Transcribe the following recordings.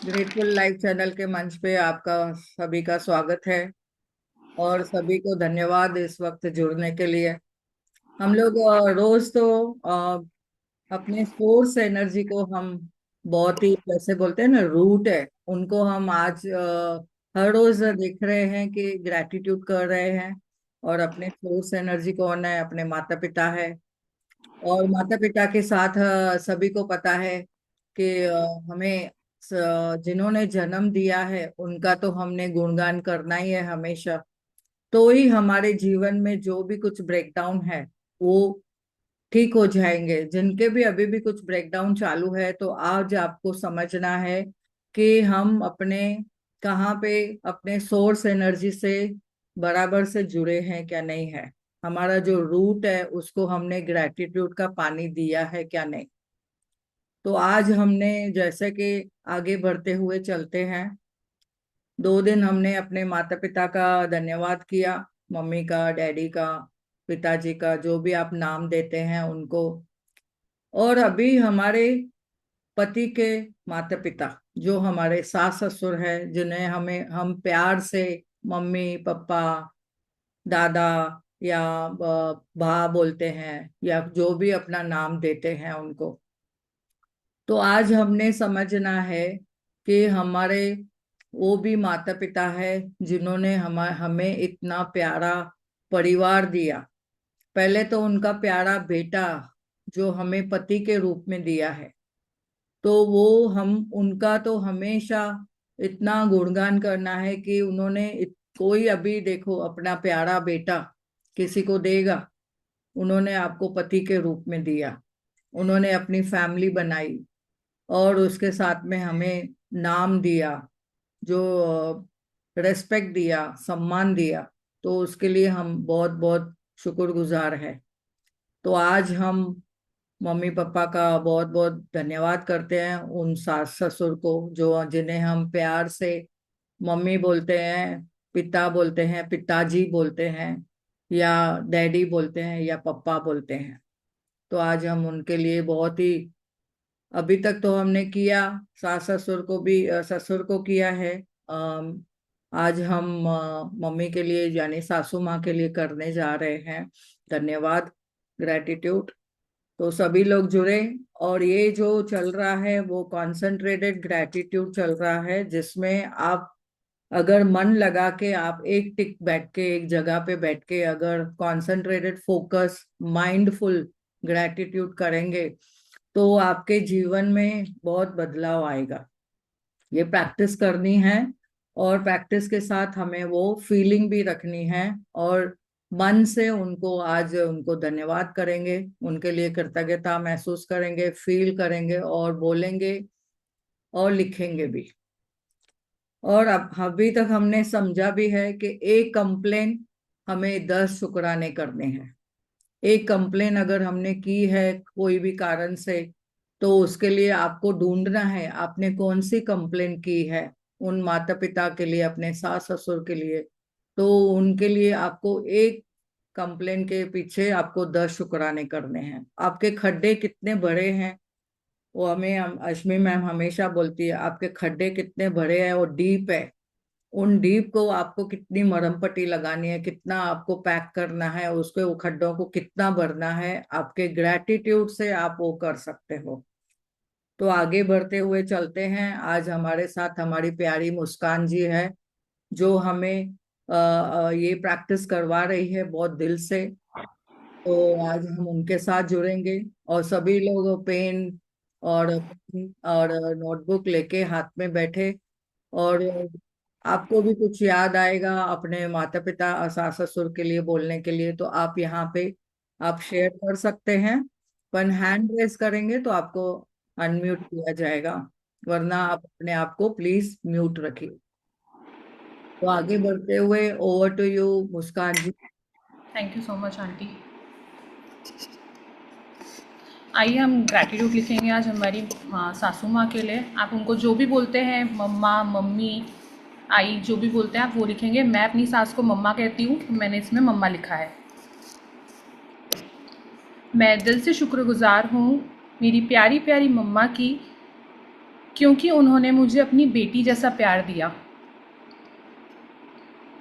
Grateful life channel के मंच पे आपका सभी का स्वागत है और सभी को धन्यवाद इस वक्त जुड़ने के लिए। हम लोग रोज तो अपने सोर्स एनर्जी को हम बहुत ही जैसे बोलते हैं ना रूट है उनको हम आज हर रोज देख रहे हैं कि ग्रैटिट्यूड कर रहे हैं। और अपने सोर्स एनर्जी कौन है? अपने माता पिता है। और माता पिता के साथ सभी को पता है कि हमें जिन्होंने जन्म दिया है उनका तो हमने गुणगान करना ही है हमेशा। तो ही हमारे जीवन में जो भी कुछ ब्रेकडाउन है वो ठीक हो जाएंगे। जिनके भी अभी भी कुछ ब्रेकडाउन चालू है तो आज आपको समझना है कि हम अपने कहाँ पे अपने सोर्स एनर्जी से बराबर से जुड़े हैं क्या नहीं है। हमारा जो रूट है उसको हमने ग्रैटिट्यूड का पानी दिया है क्या नहीं। तो आज हमने जैसे कि आगे बढ़ते हुए चलते हैं। 2 दिन हमने अपने माता पिता का धन्यवाद किया। मम्मी का, डैडी का, पिताजी का, जो भी आप नाम देते हैं उनको। और अभी हमारे पति के माता पिता जो हमारे सास ससुर है जिन्हें हमें हम प्यार से मम्मी पापा दादा या भा बोलते हैं या जो भी अपना नाम देते हैं उनको। तो आज हमने समझना है कि हमारे वो भी माता पिता है जिन्होंने हमें इतना प्यारा परिवार दिया। पहले तो उनका प्यारा बेटा जो हमें पति के रूप में दिया है। तो वो हम उनका तो हमेशा इतना गुणगान करना है कि उन्होंने कोई अभी देखो अपना प्यारा बेटा किसी को देगा। उन्होंने आपको पति के रूप में दिया। उन्होंने अपनी फैमिली बनाई और उसके साथ में हमें नाम दिया, जो रेस्पेक्ट दिया, सम्मान दिया। तो उसके लिए हम बहुत बहुत शुक्रगुजार है। तो आज हम मम्मी पापा का बहुत बहुत धन्यवाद करते हैं उन सास ससुर को जो जिन्हें हम प्यार से मम्मी बोलते हैं, पिता बोलते हैं, पिताजी बोलते हैं, या डैडी बोलते हैं या पप्पा बोलते हैं। तो आज हम उनके लिए बहुत ही अभी तक तो हमने किया। सास ससुर को भी ससुर को किया है। अम, आज हम मम्मी के लिए यानी सासू माँ के लिए करने जा रहे हैं धन्यवाद, ग्रेटिट्यूड। तो सभी लोग जुड़े। और ये जो चल रहा है वो कॉन्सेंट्रेटेड ग्रेटिट्यूड चल रहा है जिसमें आप अगर मन लगा के आप एक टिक बैठ के एक जगह पे बैठ के अगर कॉन्सेंट्रेटेड फोकस माइंडफुल ग्रेटिट्यूड करेंगे तो आपके जीवन में बहुत बदलाव आएगा। ये प्रैक्टिस करनी है और प्रैक्टिस के साथ हमें वो फीलिंग भी रखनी है। और मन से उनको आज उनको धन्यवाद करेंगे, उनके लिए कृतज्ञता महसूस करेंगे, फील करेंगे और बोलेंगे और लिखेंगे भी। और अब अभी तक हमने समझा भी है कि एक कंप्लेन हमें 10 शुक्राने करने हैं। एक कंप्लेन अगर हमने की है कोई भी कारण से तो उसके लिए आपको ढूंढना है आपने कौन सी कंप्लेन की है उन माता पिता के लिए, अपने सास ससुर के लिए। तो उनके लिए आपको एक कंप्लेन के पीछे आपको 10 शुक्राने करने हैं। आपके खड्डे कितने बड़े हैं वो हमें अश्मी मैम हमेशा बोलती है, आपके खड्डे कितने बड़े हैं और डीप है। उन डीप को आपको कितनी मरहम पट्टी लगानी है, कितना आपको पैक करना है, उसके वो खड्डों को कितना भरना है, आपके ग्रेटिट्यूड से आप वो कर सकते हो। तो आगे बढ़ते हुए चलते हैं। आज हमारे साथ हमारी प्यारी मुस्कान जी है जो हमें ये प्रैक्टिस करवा रही है बहुत दिल से। तो आज हम उनके साथ जुड़ेंगे और सभी लोग और नोटबुक लेके हाथ में बैठे। और आपको भी कुछ याद आएगा अपने माता पिता और सास ससुर के लिए बोलने के लिए तो आप यहाँ पे आप शेयर कर सकते हैं। पर हैंड रेस करेंगे तो आपको अनम्यूट किया जाएगा, वरना आप अपने आप को प्लीज म्यूट रखिए। तो आगे बढ़ते हुए over to you Muskaan ji. Thank you so much aunty. आइए हम ग्रैटिट्यूड लिखेंगे आज हमारी सासू माँ के लिए। आप उनको जो भी बोलते हैं, मम्मा, मम्मी, आई, जो भी बोलते हैं आप वो लिखेंगे। मैं अपनी सास को मम्मा कहती हूँ तो मैंने इसमें मम्मा लिखा है। मैं दिल से शुक्रगुजार हूँ मेरी प्यारी प्यारी मम्मा की, क्योंकि उन्होंने मुझे अपनी बेटी जैसा प्यार दिया।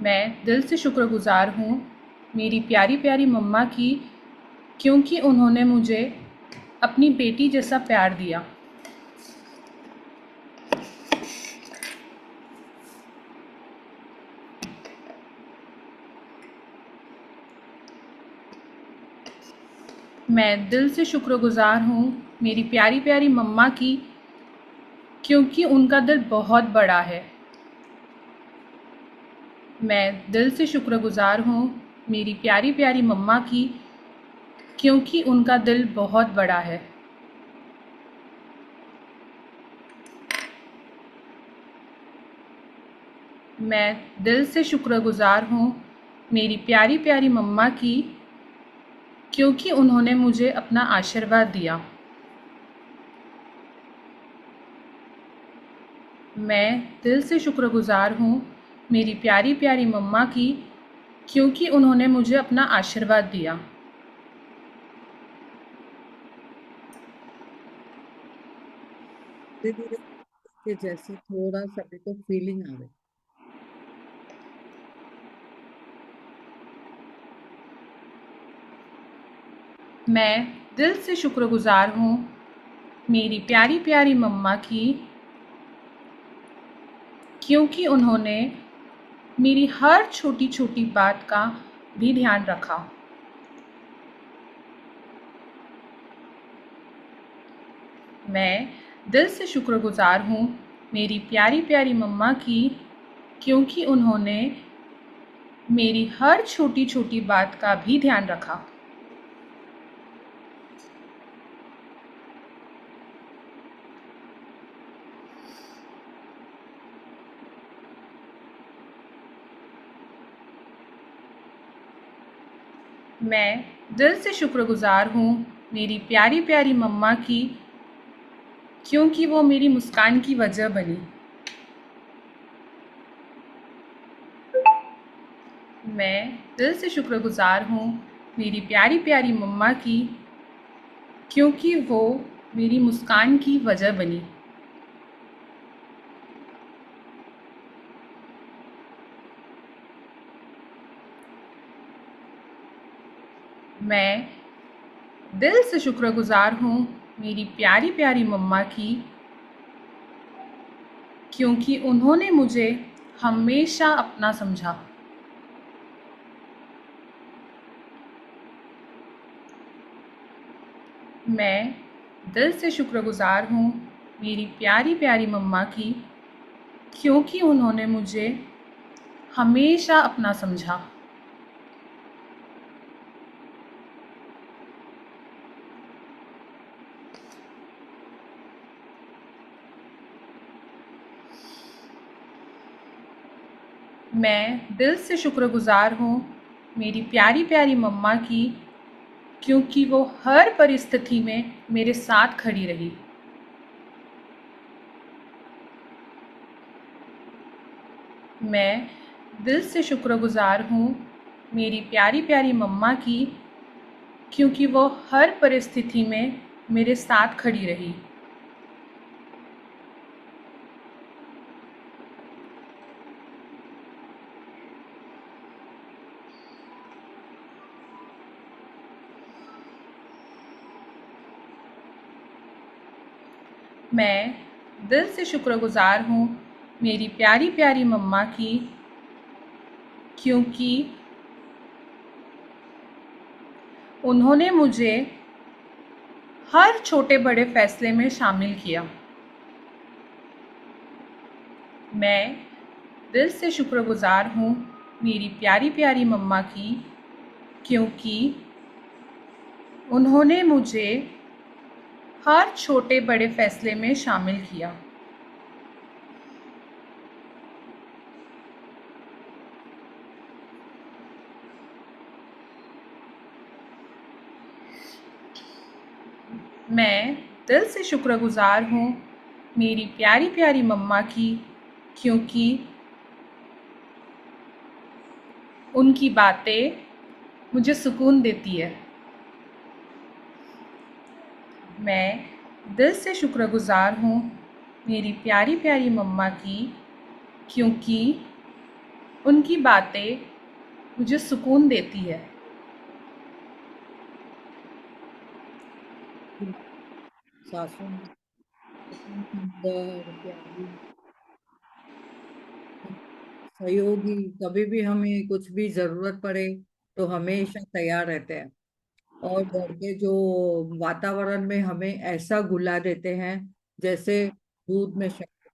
मैं दिल से शुक्रगुज़ार हूँ मेरी प्यारी प्यारी मम्मा की, क्योंकि उन्होंने मुझे अपनी बेटी जैसा प्यार दिया। मैं दिल से शुक्रगुज़ार हूँ मेरी प्यारी प्यारी मम्मा की, क्योंकि उनका दिल बहुत बड़ा है। मैं दिल से शुक्रगुज़ार हूँ मेरी प्यारी प्यारी मम्मा की, क्योंकि उनका दिल बहुत बड़ा है। मैं दिल से शुक्रगुज़ार हूँ मेरी प्यारी प्यारी मम्मा की, क्योंकि उन्होंने मुझे अपना आशीर्वाद दिया। मैं दिल से शुक्रगुज़ार हूँ मेरी प्यारी प्यारी मम्मा की, क्योंकि उन्होंने मुझे अपना आशीर्वाद दिया। धीरे धीरे कि जैसे थोड़ा सभी को फीलिंग आवे। मैं दिल से शुक्रगुज़ार हूँ मेरी प्यारी प्यारी मम्मा की, क्योंकि उन्होंने मेरी हर छोटी छोटी बात का भी ध्यान रखा। मैं दिल से शुक्रगुज़ार हूँ मेरी प्यारी प्यारी मम्मा की, क्योंकि उन्होंने मेरी हर छोटी छोटी बात का भी ध्यान रखा। मैं दिल से शुक्रगुज़ार हूँ मेरी प्यारी प्यारी मम्मा की, क्योंकि वो मेरी मुस्कान की वजह बनी। मैं दिल से शुक्रगुज़ार हूँ मेरी प्यारी प्यारी मम्मा की, क्योंकि वो मेरी मुस्कान की वजह बनी। मैं दिल से शुक्रगुज़ार हूँ मेरी प्यारी प्यारी मम्मा की, क्योंकि उन्होंने मुझे हमेशा अपना समझा। मैं दिल से शुक्रगुज़ार हूँ मेरी प्यारी प्यारी मम्मा की, क्योंकि उन्होंने मुझे हमेशा अपना समझा। मैं दिल से शुक्रगुज़ार हूँ मेरी प्यारी प्यारी मम्मा की, क्योंकि वो हर परिस्थिति में मेरे साथ खड़ी रही। मैं दिल से शुक्रगुज़ार हूँ मेरी प्यारी प्यारी मम्मा की, क्योंकि वो हर परिस्थिति में मेरे साथ खड़ी रही। मैं दिल से शुक्रगुज़ार हूँ मेरी प्यारी प्यारी मम्मा की, क्योंकि उन्होंने मुझे हर छोटे बड़े फैसले में शामिल किया। मैं दिल से शुक्रगुज़ार हूँ मेरी प्यारी प्यारी मम्मा की, क्योंकि उन्होंने मुझे हर छोटे बड़े फैसले में शामिल किया। मैं दिल से शुक्रगुज़ार हूँ मेरी प्यारी प्यारी मम्मा की, क्योंकि उनकी बातें मुझे सुकून देती है। मैं दिल से शुक्रगुज़ार हूँ मेरी प्यारी प्यारी मम्मा की, क्योंकि उनकी बातें मुझे सुकून देती है। सासू माँ इतनी सुंदर प्यारी सहयोगी, कभी भी हमें कुछ भी जरूरत पड़े तो हमेशा तैयार रहते हैं। और घर के जो वातावरण में हमें ऐसा घुला देते हैं जैसे दूध में शक्कर।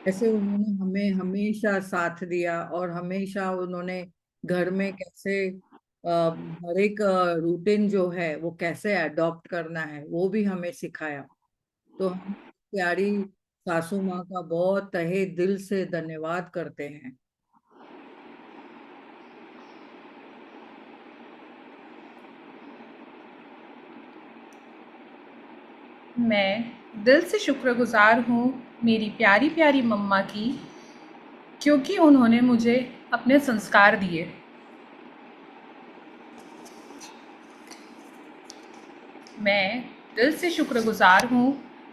ऐसे उन्होंने हमें हमेशा साथ दिया और हमेशा उन्होंने घर में कैसे हर एक रूटीन जो है वो कैसे अडॉप्ट करना है वो भी हमें सिखाया। तो हम प्यारी सासू माँ का बहुत तहे दिल से धन्यवाद करते हैं। मैं दिल से शुक्रगुजार हूँ मेरी प्यारी प्यारी मम्मा की, क्योंकि उन्होंने मुझे अपने संस्कार दिए। मैं दिल से शुक्रगुजार हूँ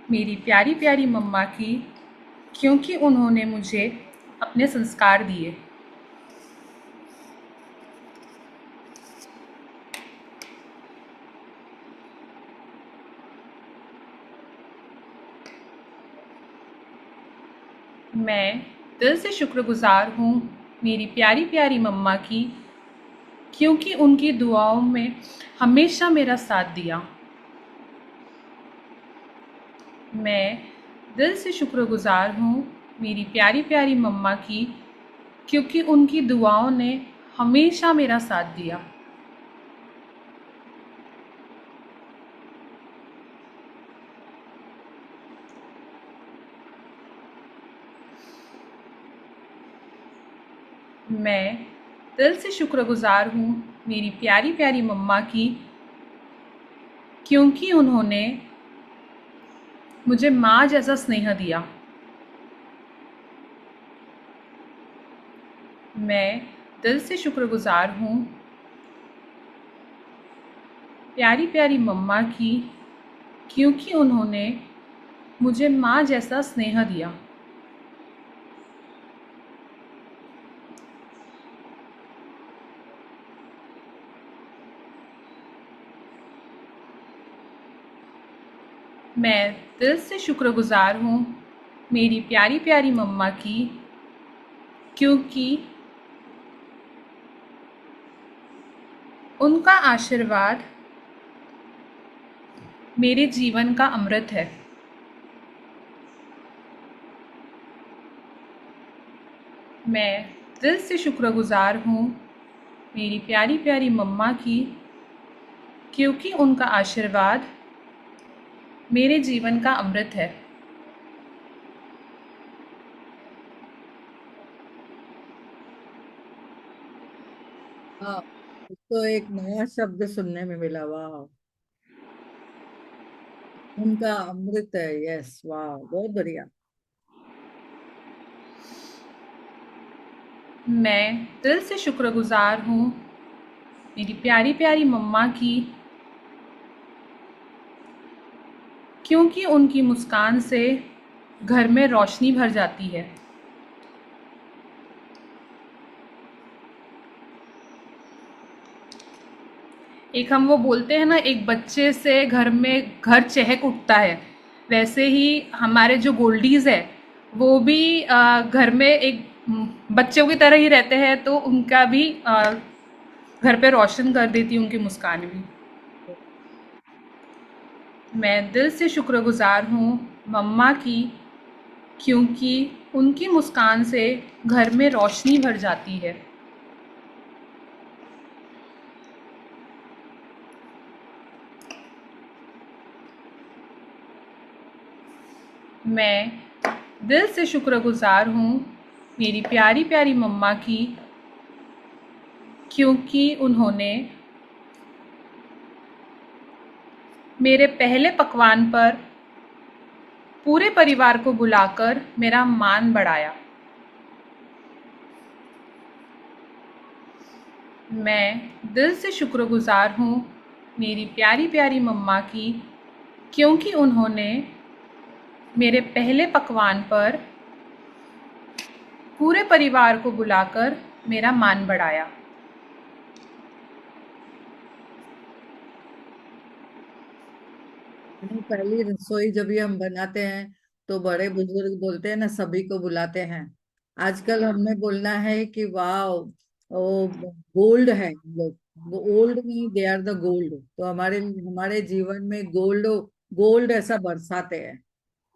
मेरी प्यारी प्यारी मम्मा की, क्योंकि उन्होंने मुझे अपने संस्कार दिए। मैं दिल से शुक्रगुजार हूँ मेरी प्यारी प्यारी मम्मा की, क्योंकि उनकी दुआओं में हमेशा मेरा साथ दिया। मैं दिल से शुक्रगुजार हूँ मेरी प्यारी प्यारी मम्मा की, क्योंकि उनकी दुआओं ने हमेशा मेरा साथ दिया। मैं दिल से शुक्रगुजार हूँ मेरी प्यारी प्यारी मम्मा की, क्योंकि उन्होंने मुझे माँ जैसा स्नेह दिया। मैं दिल से शुक्रगुजार हूँ प्यारी प्यारी मम्मा की, क्योंकि उन्होंने मुझे माँ जैसा स्नेह दिया। मैं दिल से शुक्रगुजार हूँ मेरी प्यारी प्यारी मम्मा की, क्योंकि उनका आशीर्वाद मेरे जीवन का अमृत है। मैं दिल से शुक्रगुजार हूँ मेरी प्यारी प्यारी मम्मा की, क्योंकि उनका आशीर्वाद मेरे जीवन का अमृत है। हाँ, तो एक नया शब्द सुनने में मिला, वाह। उनका अमृत है, यस, वाह, बहुत बढ़िया। मैं दिल से शुक्रगुजार हूँ मेरी प्यारी प्यारी मम्मा की, क्योंकि उनकी मुस्कान से घर में रोशनी भर जाती है। एक हम वो बोलते हैं ना, एक बच्चे से घर में घर चहक उठता है, वैसे ही हमारे जो गोल्डीज़ है वो भी घर में एक बच्चों की तरह ही रहते हैं, तो उनका भी घर पे रोशन कर देती है उनकी मुस्कान भी। मैं दिल से शुक्रगुजार हूँ मम्मा की, क्योंकि उनकी मुस्कान से घर में रोशनी भर जाती है। मैं दिल से शुक्रगुजार हूँ मेरी प्यारी प्यारी मम्मा की, क्योंकि उन्होंने मेरे पहले पकवान पर पूरे परिवार को बुलाकर मेरा मान बढ़ाया। मैं दिल से शुक्रगुजार हूँ मेरी प्यारी प्यारी मम्मा की, क्योंकि उन्होंने मेरे पहले पकवान पर पूरे परिवार को बुलाकर मेरा मान बढ़ाया। यानी पहली रसोई जब भी हम बनाते हैं तो बड़े बुजुर्ग बोलते हैं ना, सभी को बुलाते हैं। आजकल हमें बोलना है कि वाह, वो गोल्ड है हम लोग। वो ओल्ड नहीं, दे आर द गोल्ड। तो हमारे हमारे जीवन में गोल्ड, गोल्ड ऐसा बरसाते हैं।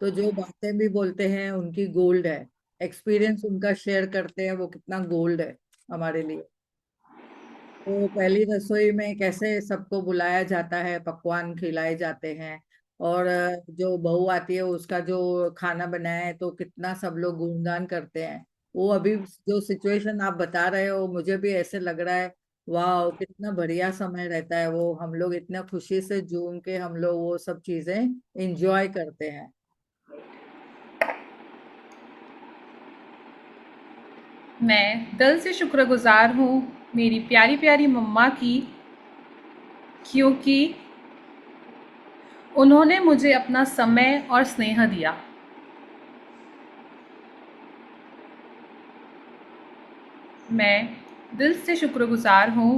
तो जो बातें भी बोलते हैं उनकी गोल्ड है। एक्सपीरियंस उनका शेयर करते हैं, वो कितना गोल्ड है हमारे लिए। तो पहली रसोई में कैसे सबको बुलाया जाता है, पकवान खिलाए जाते हैं। और जो बहू आती है उसका जो खाना बनाया है तो कितना सब लोग गुणगान करते हैं। वो अभी जो सिचुएशन आप बता रहे हो, मुझे भी ऐसे लग रहा है। वाह, कितना बढ़िया समय रहता है वो। हम लोग इतना खुशी से झूम के हम लोग वो सब चीजें एंजॉय करते हैं। मैं दिल से शुक्रगुजार हूँ मेरी प्यारी प्यारी मम्मा की, क्योंकि उन्होंने मुझे अपना समय और स्नेह दिया। मैं दिल से शुक्रगुजार हूँ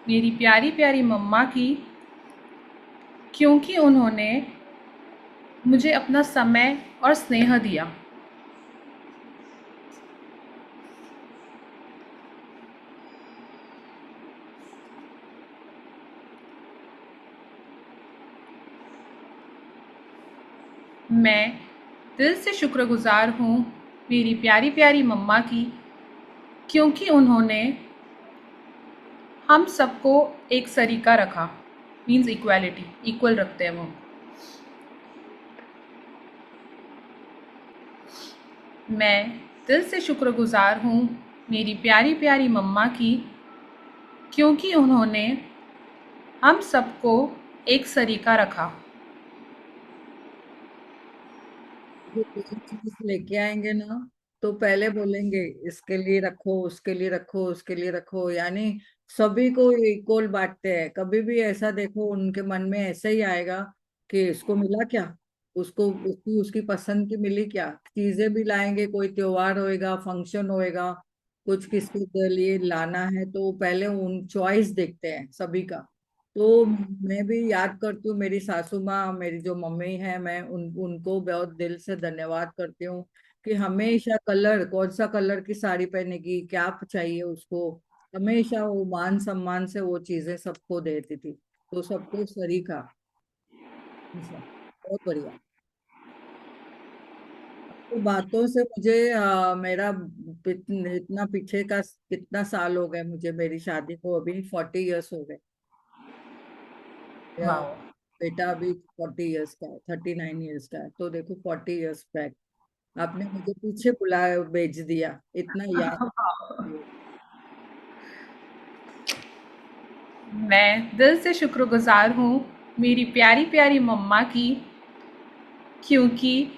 मेरी प्यारी प्यारी मम्मा की, क्योंकि उन्होंने मुझे अपना समय और स्नेह दिया। मैं दिल से शुक्रगुजार हूँ मेरी प्यारी प्यारी मम्मा की, क्योंकि उन्होंने हम सबको एक सरीका रखा। मीन्स इक्वालिटी, इक्वल रखते हैं वो। मैं दिल से शुक्रगुजार हूँ मेरी प्यारी प्यारी मम्मा की, क्योंकि उन्होंने हम सबको एक सरीका रखा। जो कोई चीज लेके आएंगे ना, तो पहले बोलेंगे इसके लिए रखो, उसके लिए रखो, उसके लिए रखो। यानी सभी को इक्वल बांटते हैं। कभी भी ऐसा देखो उनके मन में ऐसा ही आएगा कि इसको मिला क्या, उसको उसकी उसकी पसंद की मिली क्या। चीजें भी लाएंगे, कोई त्योहार होएगा, फंक्शन होएगा, कुछ किसके के लिए लाना है, तो पहले उन चॉइस देखते हैं सभी का। तो मैं भी याद करती हूँ मेरी सासू माँ, मेरी जो मम्मी है, मैं उनको बहुत दिल से धन्यवाद करती हूँ कि हमेशा कलर, कौन सा कलर की साड़ी पहनेगी, क्या चाहिए उसको, हमेशा वो मान सम्मान से वो चीजें सबको देती थी। तो सबको सरीखा, ऐसा बहुत बढ़िया। तो बातों से मुझे मेरा इतना पीछे का कितना साल हो गए मुझे, मेरी शादी को अभी 40 इयर्स हो गए। मेरा वाओ। बेटा अभी 40 इयर्स का है, 39 इयर्स का है। तो देखो 40 इयर्स बैक आपने मुझे पीछे बुला भेज दिया, इतना याद। मैं दिल से शुक्रगुजार हूँ मेरी प्यारी प्यारी मम्मा की, क्योंकि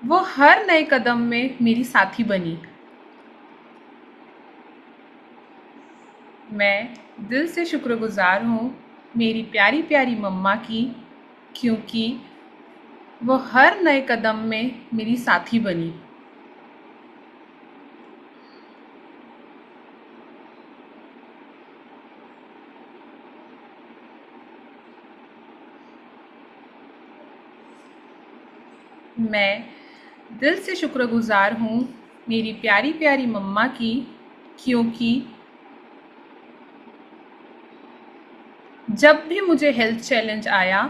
वो हर नए कदम में मेरी साथी बनी। मैं दिल से शुक्रगुजार हूँ मेरी प्यारी प्यारी मम्मा की, क्योंकि वो हर नए कदम में मेरी साथी बनी। मैं दिल से शुक्रगुजार हूँ मेरी प्यारी प्यारी मम्मा की, क्योंकि जब भी मुझे हेल्थ चैलेंज आया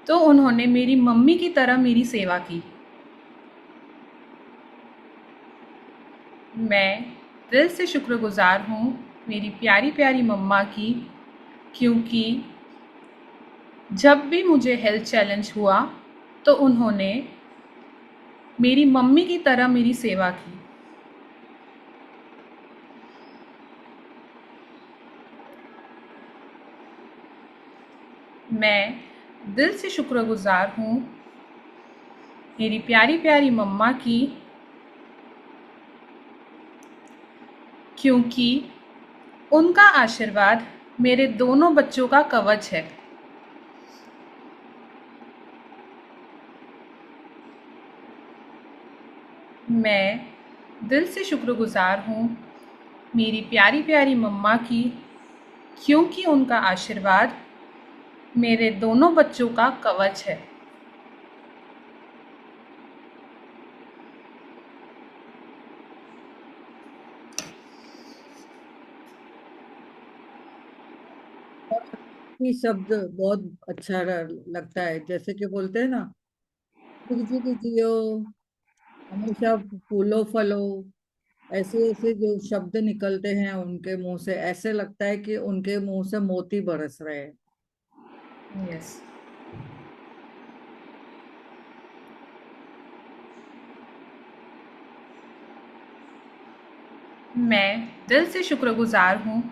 तो उन्होंने मेरी मम्मी की तरह मेरी सेवा की। मैं दिल से शुक्रगुजार हूँ मेरी प्यारी प्यारी मम्मा की, क्योंकि जब भी मुझे हेल्थ चैलेंज हुआ तो उन्होंने मेरी मम्मी की तरह मेरी सेवा की। मैं दिल से शुक्रगुजार हूँ मेरी प्यारी प्यारी मम्मा की, क्योंकि उनका आशीर्वाद मेरे दोनों बच्चों का कवच है। मैं दिल से शुक्रगुज़ार हूँ मेरी प्यारी प्यारी मम्मा की, क्योंकि उनका आशीर्वाद मेरे दोनों बच्चों का कवच है। ये शब्द बहुत अच्छा लगता है, जैसे कि बोलते हैं ना, जुग जुग जियो, हमेशा फूलो फलो। ऐसे ऐसे जो शब्द निकलते हैं उनके मुंह से, ऐसे लगता है कि उनके मुंह से मोती बरस रहे हैं। यस। मैं दिल से शुक्रगुज़ार हूँ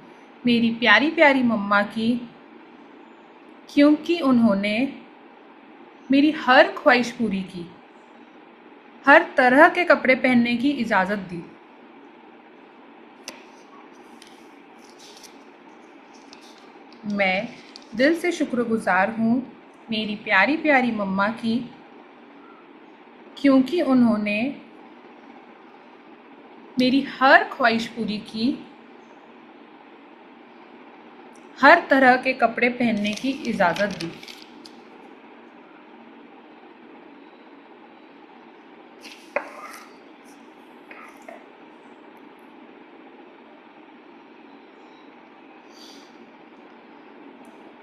मेरी प्यारी प्यारी मम्मा की, क्योंकि उन्होंने मेरी हर ख्वाहिश पूरी की, हर तरह के कपड़े पहनने की इजाज़त दी। मैं दिल से शुक्रगुज़ार हूँ मेरी प्यारी प्यारी मम्मा की, क्योंकि उन्होंने मेरी हर ख्वाहिश पूरी की, हर तरह के कपड़े पहनने की इजाज़त दी।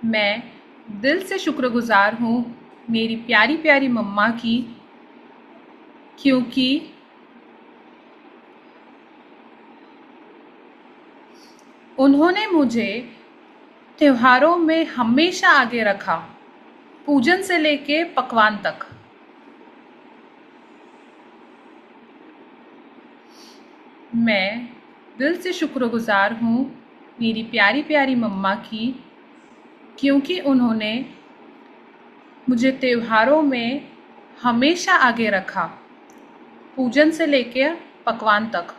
मैं दिल से शुक्रगुज़ार हूँ मेरी प्यारी प्यारी मम्मा की, क्योंकि उन्होंने मुझे त्योहारों में हमेशा आगे रखा, पूजन से लेके पकवान तक। मैं दिल से शुक्रगुज़ार हूँ मेरी प्यारी प्यारी मम्मा की, क्योंकि उन्होंने मुझे त्योहारों में हमेशा आगे रखा, पूजन से लेके पकवान तक।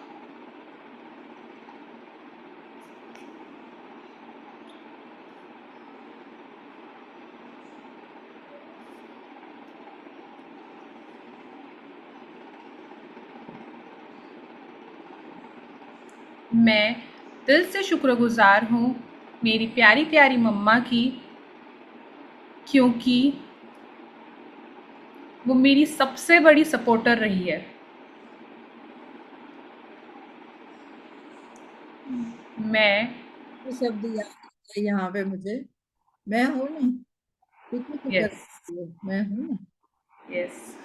मैं दिल से शुक्रगुज़ार हूँ मेरी प्यारी प्यारी मम्मा की, क्योंकि वो मेरी सबसे बड़ी सपोर्टर रही है। मैं ये शब्द याद है यहाँ पे मुझे, मैं हूं ना, तू क्यों फिक्र यस, करती है, मैं हूं ना। यस।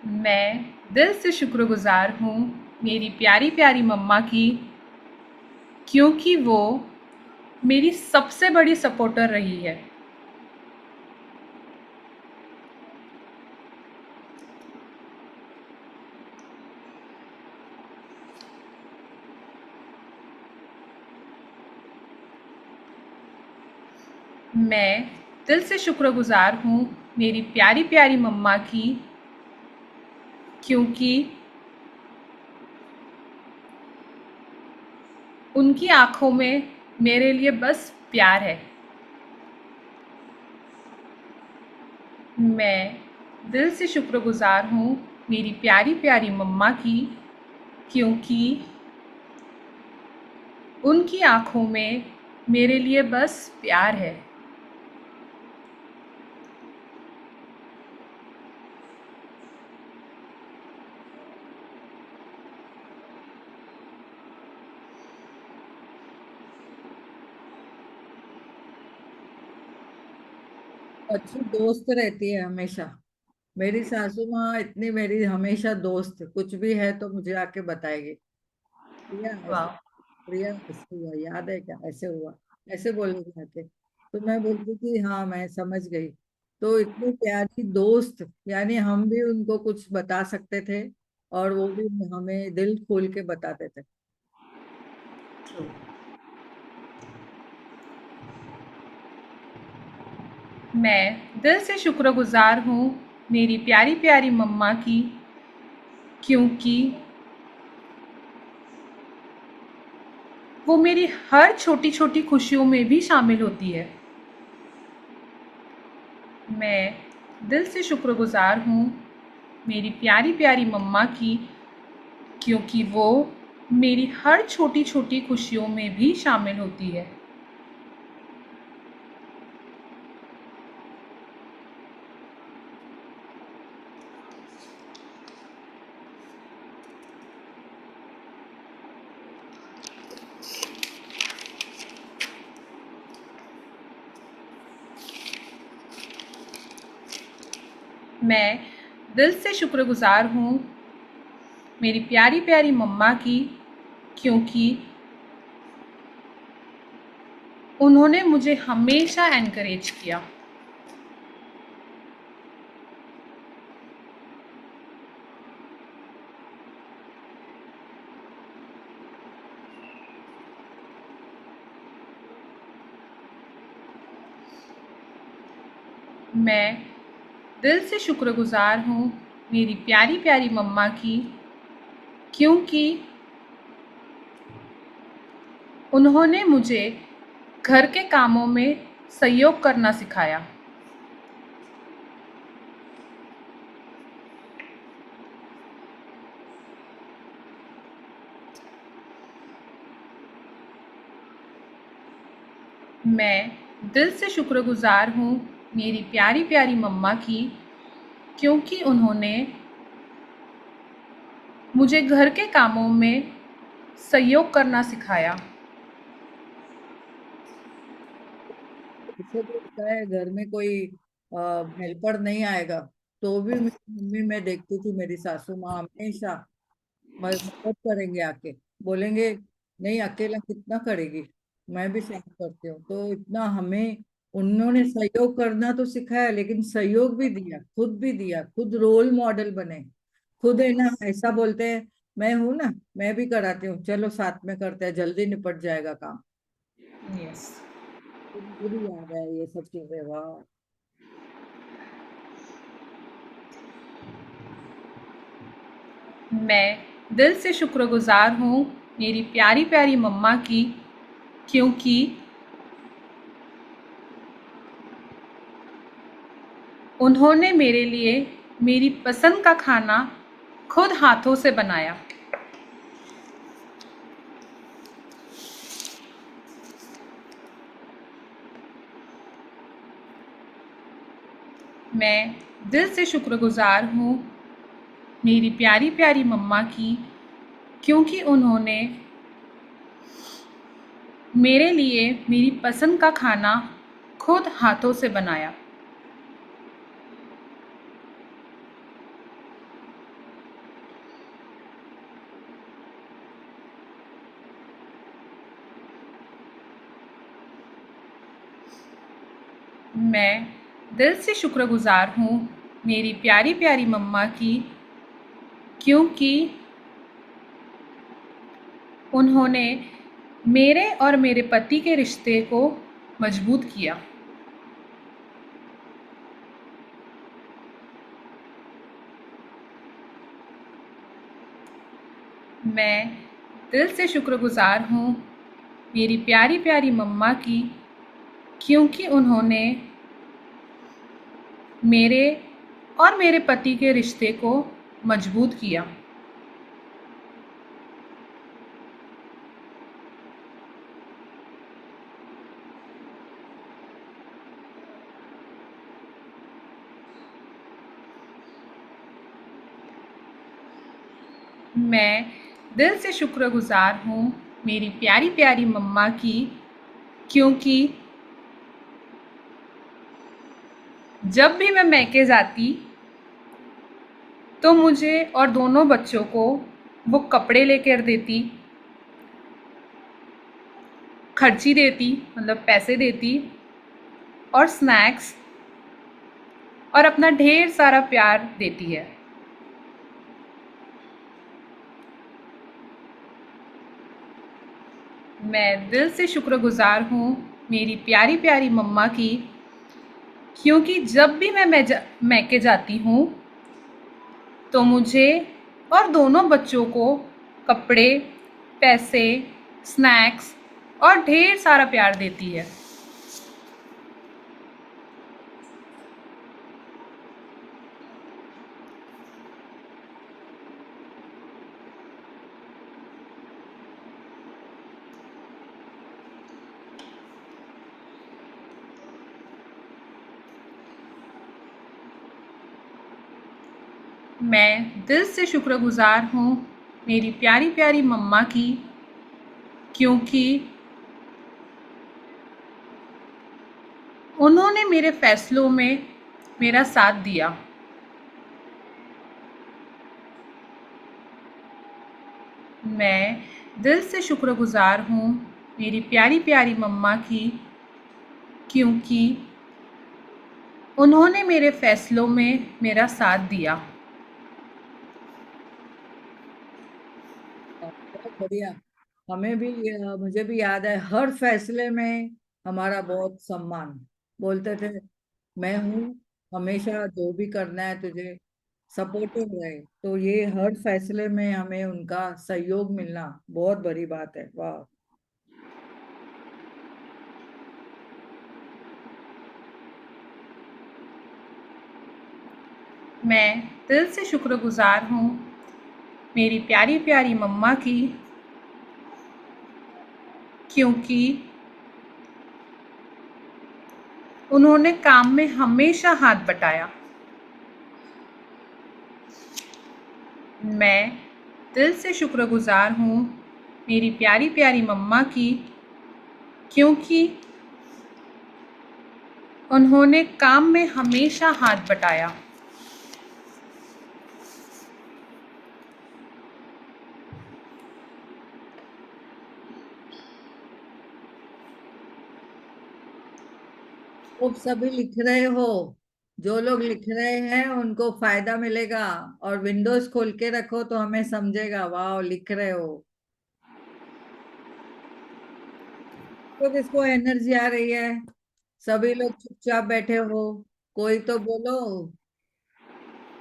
मैं दिल से शुक्रगुज़ार हूँ मेरी प्यारी प्यारी मम्मा की, क्योंकि वो मेरी सबसे बड़ी सपोर्टर रही है। मैं दिल से शुक्रगुज़ार हूँ मेरी प्यारी प्यारी मम्मा की, क्योंकि उनकी आँखों में मेरे लिए बस प्यार है। मैं दिल से शुक्रगुज़ार हूँ मेरी प्यारी प्यारी मम्मा की, क्योंकि उनकी आँखों में मेरे लिए बस प्यार है। अच्छी दोस्त रहती है हमेशा। मेरी सासू माँ इतनी मेरी हमेशा दोस्त, कुछ भी है तो मुझे आके बताएगी, प्रिया ऐसे, वाह। प्रिया ऐसे हुआ, याद है क्या, ऐसे हुआ, ऐसे बोलेगी आके। तो मैं बोलती कि हाँ मैं समझ गई। तो इतनी प्यारी दोस्त, यानी हम भी उनको कुछ बता सकते थे और वो भी हमें दिल खोल के बताते थे। मैं दिल से शुक्रगुज़ार हूँ मेरी प्यारी प्यारी मम्मा की, क्योंकि वो मेरी हर छोटी छोटी खुशियों में भी शामिल होती है। मैं दिल से शुक्रगुज़ार हूँ मेरी प्यारी प्यारी मम्मा की, क्योंकि वो मेरी हर छोटी छोटी खुशियों में भी शामिल होती है। मैं दिल से शुक्रगुज़ार हूँ मेरी प्यारी प्यारी मम्मा की, क्योंकि उन्होंने मुझे हमेशा एनकरेज किया। मैं दिल से शुक्रगुज़ार हूँ मेरी प्यारी प्यारी मम्मा की, क्योंकि उन्होंने मुझे घर के कामों में सहयोग करना सिखाया। मैं दिल से शुक्रगुज़ार हूँ मेरी प्यारी प्यारी मम्मा की, क्योंकि उन्होंने मुझे घर के कामों में सहयोग करना सिखाया। इसे तो होता है घर में कोई हेल्पर नहीं आएगा तो भी मेरी मम्मी, मैं देखती थी मेरी सासू माँ हमेशा मदद करेंगे आके, बोलेंगे नहीं अकेला कितना करेगी, मैं भी सहयोग करती हूँ। तो इतना हमें उन्होंने सहयोग करना तो सिखाया, लेकिन सहयोग भी दिया, खुद भी दिया, खुद रोल मॉडल बने। खुद है ना, ऐसा बोलते हैं मैं हूं ना, मैं भी कराती हूँ, चलो साथ में करते हैं, जल्दी निपट जाएगा काम। यस। तो मुझे भी याद है ये सब चीजें, वाह। मैं दिल से शुक्रगुज़ार हूँ मेरी प्यारी प्यारी मम्मा की, क्योंकि उन्होंने मेरे लिए मेरी पसंद का खाना खुद हाथों से बनाया। मैं दिल से शुक्रगुज़ार हूँ मेरी प्यारी प्यारी मम्मा की, क्योंकि उन्होंने मेरे लिए मेरी पसंद का खाना खुद हाथों से बनाया। मैं दिल से शुक्रगुज़ार हूँ मेरी प्यारी प्यारी मम्मा की, क्योंकि उन्होंने मेरे और मेरे पति के रिश्ते को मजबूत किया। मैं दिल से शुक्रगुज़ार हूँ मेरी प्यारी प्यारी मम्मा की, क्योंकि उन्होंने मेरे और मेरे पति के रिश्ते को मजबूत किया। मैं दिल से शुक्रगुज़ार हूँ मेरी प्यारी प्यारी मम्मा की, क्योंकि जब भी मैं मैके जाती तो मुझे और दोनों बच्चों को वो कपड़े लेकर देती, खर्ची देती, मतलब पैसे देती, और स्नैक्स, और अपना ढेर सारा प्यार देती है। मैं दिल से शुक्रगुज़ार हूँ मेरी प्यारी प्यारी मम्मा की, क्योंकि जब भी मैं मैके जाती हूँ तो मुझे और दोनों बच्चों को कपड़े, पैसे, स्नैक्स और ढेर सारा प्यार देती है। मैं दिल से शुक्रगुज़ार हूँ मेरी प्यारी प्यारी मम्मा की, क्योंकि उन्होंने मेरे फैसलों में मेरा साथ दिया। मैं दिल से शुक्रगुज़ार हूँ मेरी प्यारी प्यारी मम्मा की, क्योंकि उन्होंने मेरे फैसलों में मेरा साथ दिया। बहुत बढ़िया। हमें भी मुझे भी याद है, हर फैसले में हमारा बहुत सम्मान। बोलते थे, मैं हूँ, हमेशा जो भी करना है तुझे सपोर्टिव रहे। तो ये हर फैसले में हमें उनका सहयोग मिलना बहुत बड़ी बात है। वाह। मैं दिल से शुक्रगुज़ार हूँ मेरी प्यारी प्यारी मम्मा की, क्योंकि उन्होंने काम में हमेशा हाथ बटाया। मैं दिल से शुक्रगुज़ार हूँ मेरी प्यारी प्यारी मम्मा की, क्योंकि उन्होंने काम में हमेशा हाथ बटाया। वो सभी लिख रहे हो, जो लोग लिख रहे हैं उनको फायदा मिलेगा। और विंडोज खोल के रखो तो हमें समझेगा, वाह लिख रहे हो। तो किसको एनर्जी आ रही है? सभी लोग चुपचाप बैठे हो, कोई तो बोलो।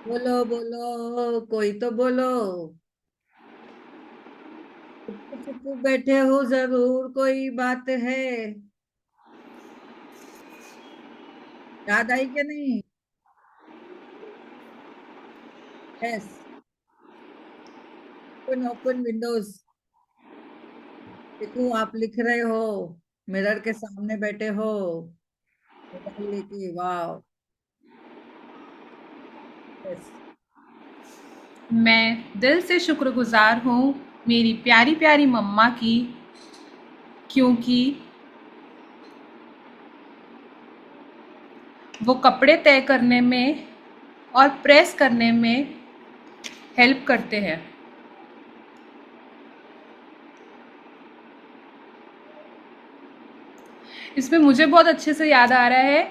बोलो बोलो, कोई तो बोलो। चुप चुप बैठे हो, जरूर कोई बात है। याद आई क्या नहीं? यस। Open open Windows. देखो आप लिख रहे हो, मिरर के सामने बैठे हो, मोबाइल लेके। वाह। यस। मैं दिल से शुक्रगुज़ार हूँ मेरी प्यारी प्यारी मम्मा की, क्योंकि वो कपड़े तय करने में और प्रेस करने में हेल्प करते हैं। इसमें मुझे बहुत अच्छे से याद आ रहा है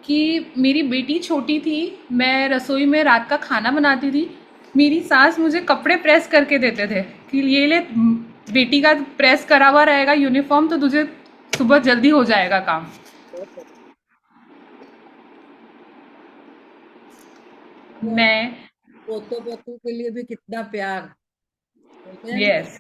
कि मेरी बेटी छोटी थी, मैं रसोई में रात का खाना बनाती थी। मेरी सास मुझे कपड़े प्रेस करके देते थे कि ये ले, बेटी का प्रेस करा हुआ रहेगा यूनिफॉर्म, तो तुझे सुबह जल्दी हो जाएगा काम। मैं पोतों पोतों के लिए भी कितना प्यार। बोलते हैं यस,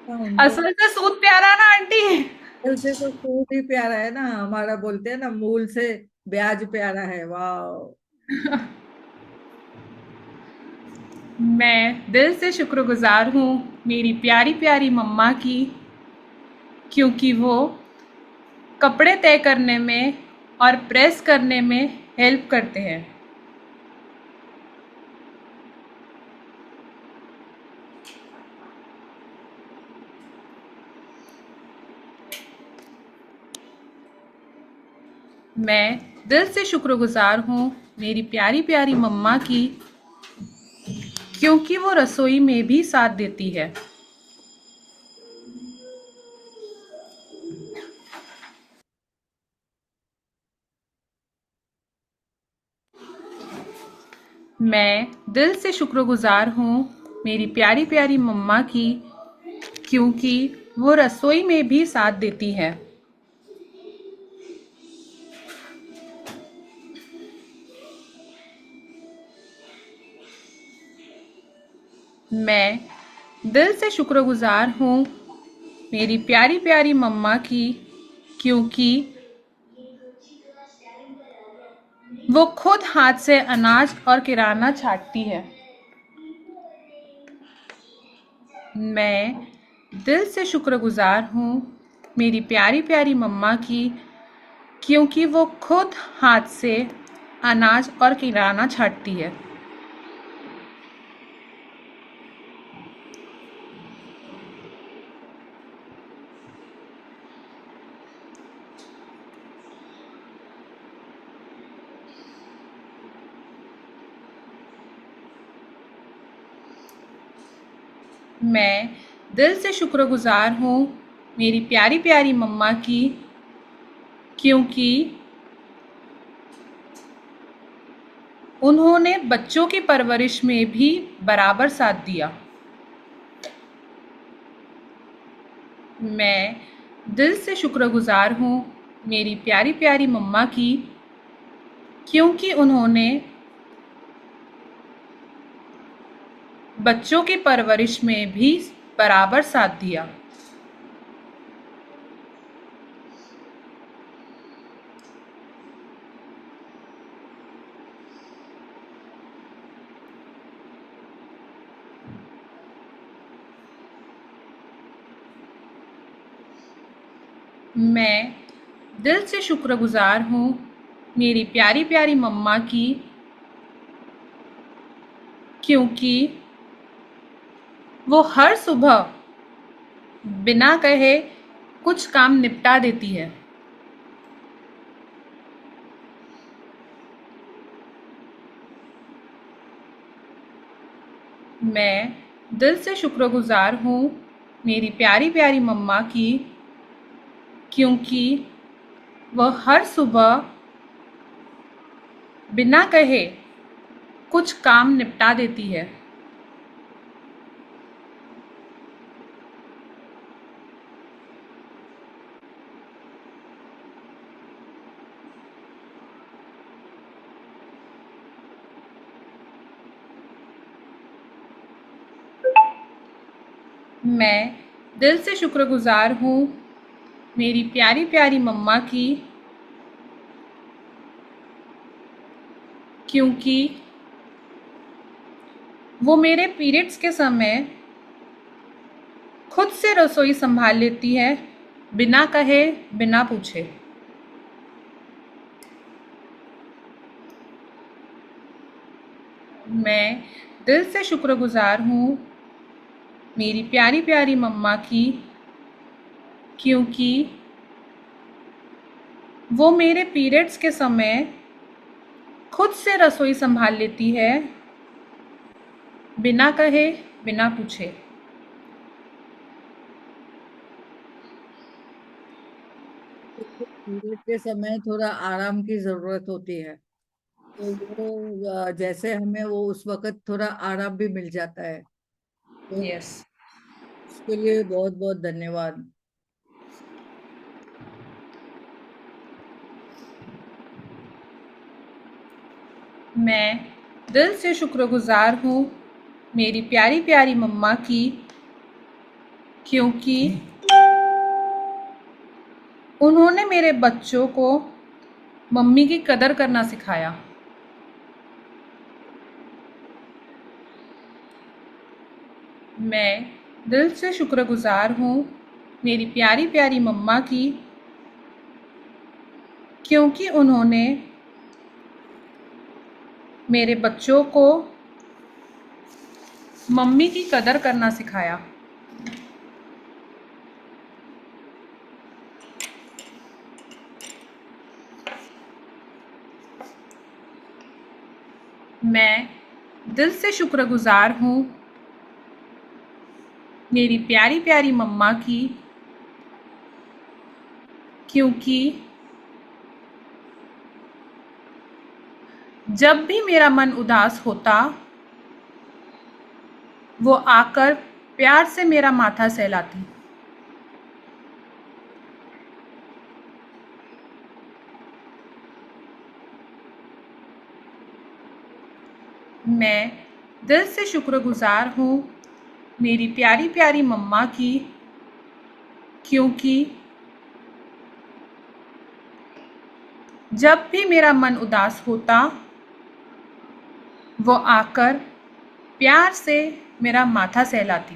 ना उनको। असल से सूद प्यारा ना आंटी। दिल से तो सूद ही प्यारा है ना हमारा, बोलते हैं ना, मूल से ब्याज प्यारा है। वाह। मैं दिल से शुक्रगुजार हूँ मेरी प्यारी प्यारी मम्मा की, क्योंकि वो कपड़े तय करने में और प्रेस करने में हेल्प करते हैं। मैं दिल से शुक्रगुजार हूँ मेरी प्यारी प्यारी मम्मा की, क्योंकि वो रसोई में भी साथ देती है। मैं दिल से शुक्रगुजार हूँ मेरी प्यारी प्यारी मम्मा की, क्योंकि वो रसोई में भी साथ देती है। मैं दिल से शुक्रगुजार हूँ मेरी प्यारी प्यारी मम्मा की, क्योंकि वो खुद हाथ से अनाज और किराना छांटती है। मैं दिल से शुक्रगुजार हूँ मेरी प्यारी प्यारी मम्मा की, क्योंकि वो खुद हाथ से अनाज और किराना छांटती है। मैं दिल से शुक्रगुजार हूँ मेरी प्यारी प्यारी मम्मा की, क्योंकि उन्होंने बच्चों की परवरिश में भी बराबर साथ दिया। मैं दिल से शुक्रगुजार हूँ मेरी प्यारी प्यारी मम्मा की, क्योंकि उन्होंने बच्चों की परवरिश में भी बराबर साथ दिया। मैं दिल से शुक्रगुजार हूँ मेरी प्यारी प्यारी मम्मा की, क्योंकि वो हर सुबह बिना कहे कुछ काम निपटा देती है। मैं दिल से शुक्रगुजार हूँ मेरी प्यारी प्यारी मम्मा की, क्योंकि वह हर सुबह बिना कहे कुछ काम निपटा देती है। मैं दिल से शुक्रगुजार हूँ मेरी प्यारी प्यारी मम्मा की, क्योंकि वो मेरे पीरियड्स के समय खुद से रसोई संभाल लेती है, बिना कहे बिना पूछे। मैं दिल से शुक्रगुजार हूँ मेरी प्यारी प्यारी मम्मा की, क्योंकि वो मेरे पीरियड्स के समय खुद से रसोई संभाल लेती है, बिना कहे बिना पूछे। पीरियड के समय थोड़ा आराम की जरूरत होती है, तो वो जैसे हमें वो उस वक्त थोड़ा आराम भी मिल जाता है, तो यस। उसके लिए बहुत बहुत धन्यवाद। मैं दिल से शुक्रगुजार हूँ मेरी प्यारी प्यारी मम्मा की, क्योंकि उन्होंने मेरे बच्चों को मम्मी की कदर करना सिखाया। मैं दिल से शुक्रगुजार हूँ मेरी प्यारी प्यारी मम्मा की, क्योंकि उन्होंने मेरे बच्चों को मम्मी की कदर करना सिखाया। मैं दिल से शुक्रगुजार हूँ मेरी प्यारी प्यारी मम्मा की, क्योंकि जब भी मेरा मन उदास होता, वो आकर प्यार से मेरा माथा सहलाती। मैं दिल से शुक्रगुजार हूँ मेरी प्यारी प्यारी मम्मा की, क्योंकि जब भी मेरा मन उदास होता, वो आकर प्यार से मेरा माथा सहलाती।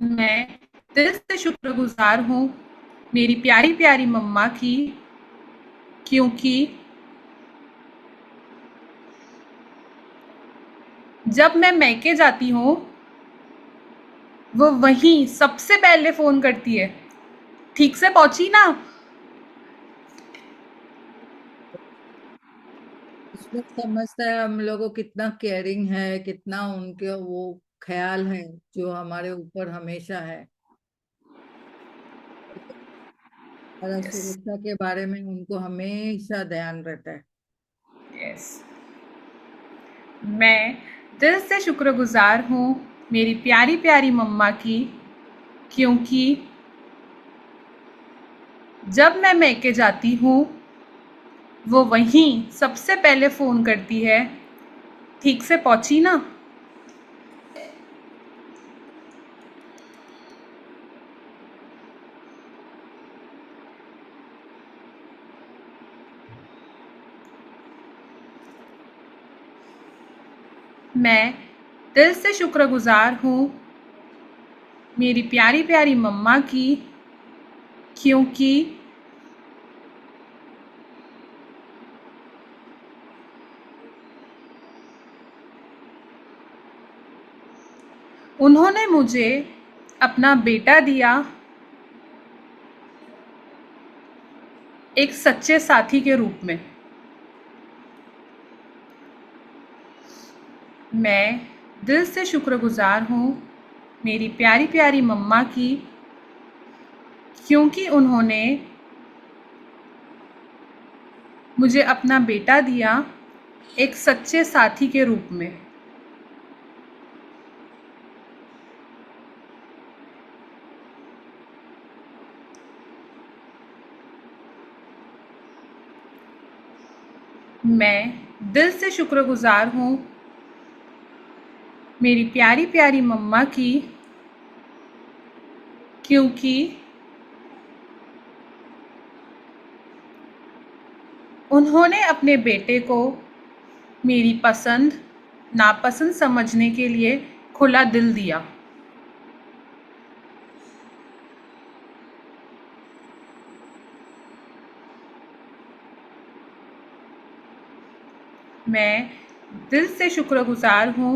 मैं दिल से शुक्रगुजार हूँ मेरी प्यारी प्यारी मम्मा की, क्योंकि जब मैं मैके जाती हूँ वो वहीं सबसे पहले फ़ोन करती है, ठीक से पहुँची ना। उसमें समझता है हम लोगों को कितना केयरिंग है, कितना उनके वो ख्याल है जो हमारे ऊपर हमेशा है। और यस। सुरक्षा के बारे में उनको हमेशा ध्यान रहता है। यस। मैं दिल से शुक्रगुज़ार हूँ मेरी प्यारी प्यारी मम्मा की, क्योंकि जब मैं मैके जाती हूँ वो वहीं सबसे पहले फ़ोन करती है, ठीक से पहुँची ना। मैं दिल से शुक्रगुज़ार हूँ मेरी प्यारी प्यारी मम्मा की, क्योंकि उन्होंने मुझे अपना बेटा दिया, एक सच्चे साथी के रूप में। मैं दिल से शुक्रगुज़ार हूँ मेरी प्यारी प्यारी मम्मा की, क्योंकि उन्होंने मुझे अपना बेटा दिया, एक सच्चे साथी के रूप में। मैं दिल से शुक्रगुज़ार हूँ मेरी प्यारी प्यारी मम्मा की, क्योंकि उन्होंने अपने बेटे को मेरी पसंद नापसंद समझने के लिए खुला दिल दिया। मैं दिल से शुक्रगुज़ार हूँ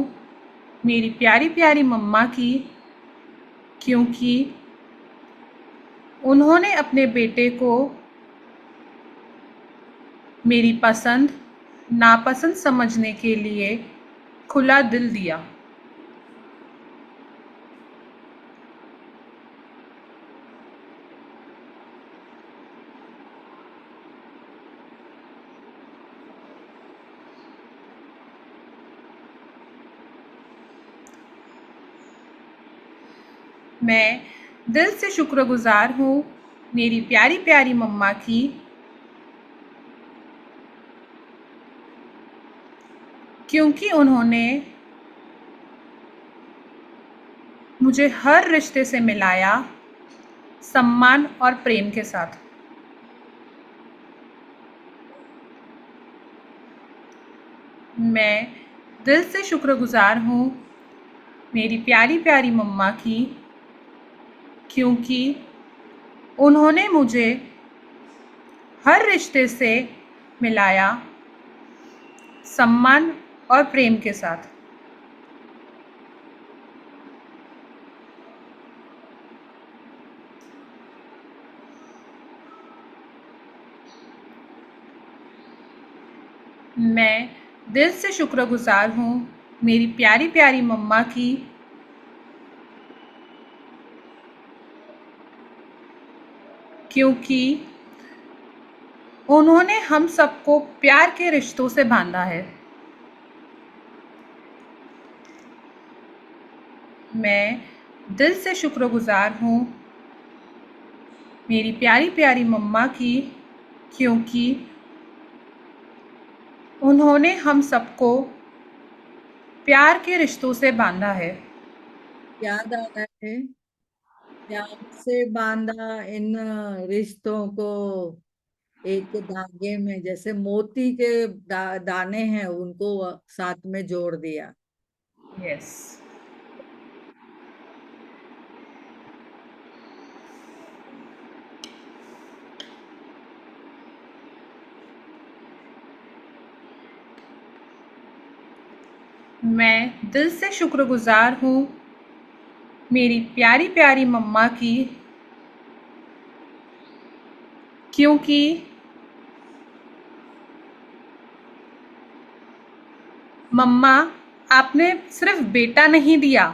मेरी प्यारी प्यारी मम्मा की, क्योंकि उन्होंने अपने बेटे को मेरी पसंद नापसंद समझने के लिए खुला दिल दिया। मैं दिल से शुक्रगुज़ार हूँ मेरी प्यारी प्यारी मम्मा की, क्योंकि उन्होंने मुझे हर रिश्ते से मिलाया, सम्मान और प्रेम के साथ। मैं दिल से शुक्रगुज़ार हूँ मेरी प्यारी प्यारी मम्मा की, क्योंकि उन्होंने मुझे हर रिश्ते से मिलाया, सम्मान और प्रेम के साथ। मैं दिल से शुक्रगुज़ार हूँ मेरी प्यारी प्यारी मम्मा की, क्योंकि उन्होंने हम सबको प्यार के रिश्तों से बांधा है। मैं दिल से शुक्रगुज़ार हूँ मेरी प्यारी प्यारी मम्मा की, क्योंकि उन्होंने हम सबको प्यार के रिश्तों से बांधा है। याद आ रहा है, प्यार से बांधा इन रिश्तों को एक धागे में, जैसे मोती के दाने हैं उनको साथ में जोड़ दिया। यस। मैं दिल से शुक्रगुजार हूँ मेरी प्यारी प्यारी मम्मा की, क्योंकि मम्मा आपने सिर्फ बेटा नहीं दिया,